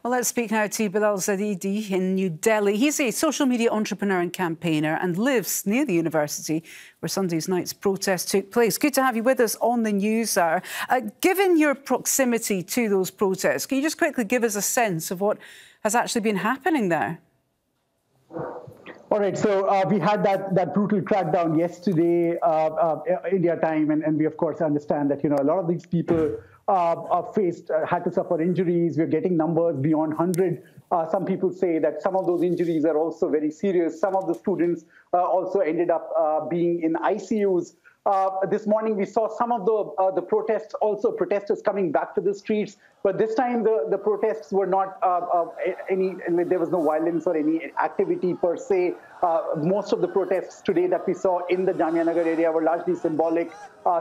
Well, let's speak now to Bilal Zaidi in New Delhi. He's a social media entrepreneur and campaigner and lives near the university where Sunday's night's protest took place. Good to have you with us on the News Hour. Given your proximity to those protests, can you just quickly give us a sense of what has actually been happening there? All right, so we had that brutal crackdown yesterday, India time, and we of course understand that a lot of these people had to suffer injuries. We're getting numbers beyond 100. Some people say that some of those injuries are also very serious. Some of the students also ended up being in ICUs. This morning we saw some of the protests, also protesters coming back to the streets, but this time the protests were not there was no violence or any activity per se. Most of the protests today that we saw in the Jamia Nagar area were largely symbolic.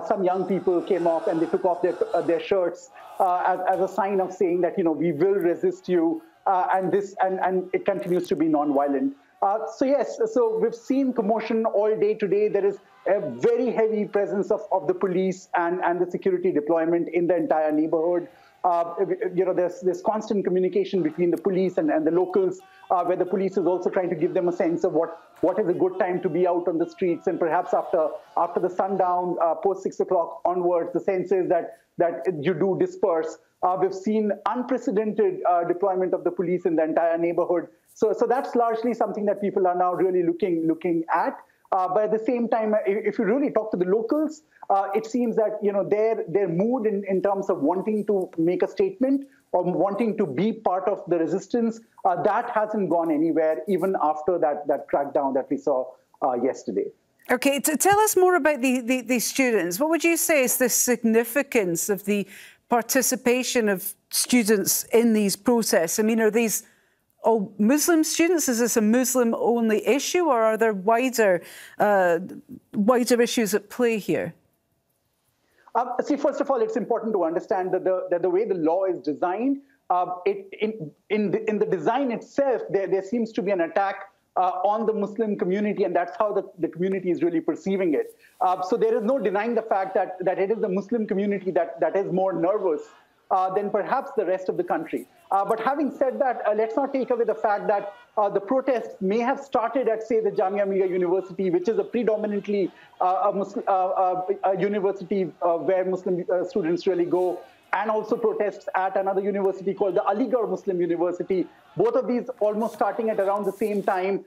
Some young people came off and they took off their shirts as a sign of saying that we will resist you, and it continues to be non-violent. So yes, so we've seen commotion all day today. There is a very heavy presence of the police and the security deployment in the entire neighborhood. There's constant communication between the police and the locals, where the police is also trying to give them a sense of what is a good time to be out on the streets, and perhaps after the sundown, post 6 o'clock onwards, the sense is that you do disperse. We've seen unprecedented deployment of the police in the entire neighborhood. So that's largely something that people are now really looking at. But at the same time, if you really talk to the locals, it seems that their mood in terms of wanting to make a statement or wanting to be part of the resistance, that hasn't gone anywhere, even after that crackdown that we saw yesterday. OK, tell us more about the students. What would you say is the significance of the participation of students in these protests? I mean, are these all Muslim students? Is this a Muslim-only issue, or are there wider issues at play here? See, first of all, it's important to understand that the way the law is designed, in the design itself, there seems to be an attack on the Muslim community, and that's how the community is really perceiving it. So there is no denying the fact that it is the Muslim community that is more nervous than perhaps the rest of the country. But having said that, let's not take away the fact that the protests may have started at, say, the Jamia Millia University, which is a predominantly a university where Muslim students really go, and also protests at another university called the Aligarh Muslim University. Both of these almost starting at around the same time.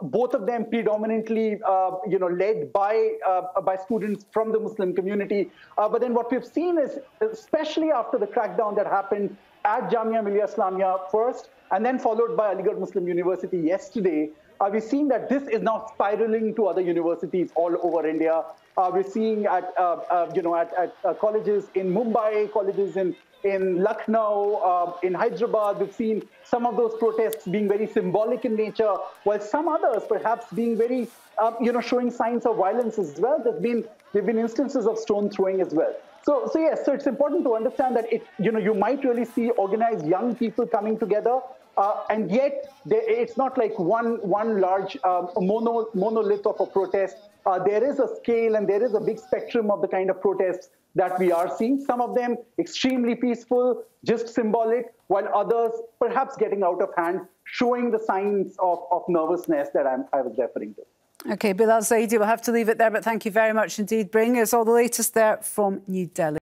Both of them predominantly, led by students from the Muslim community. But then what we've seen is, especially after the crackdown that happened at Jamia Millia Islamia first, and then followed by Aligarh Muslim University yesterday, we're seeing that this is now spiraling to other universities all over India. We're seeing at colleges in Mumbai, colleges in Lucknow, in Hyderabad. We've seen some of those protests being very symbolic in nature, while some others perhaps being very, showing signs of violence as well. There've been instances of stone throwing as well. So yes, so it's important to understand that you might really see organized young people coming together, and yet it's not like one large monolith of a protest. There is a scale and there is a big spectrum of the kind of protests that we are seeing. Some of them extremely peaceful, just symbolic, while others perhaps getting out of hand, showing the signs of nervousness that I was referring to. OK, Bilal Zaidi, we'll have to leave it there, but thank you very much indeed. Bring us all the latest there from New Delhi.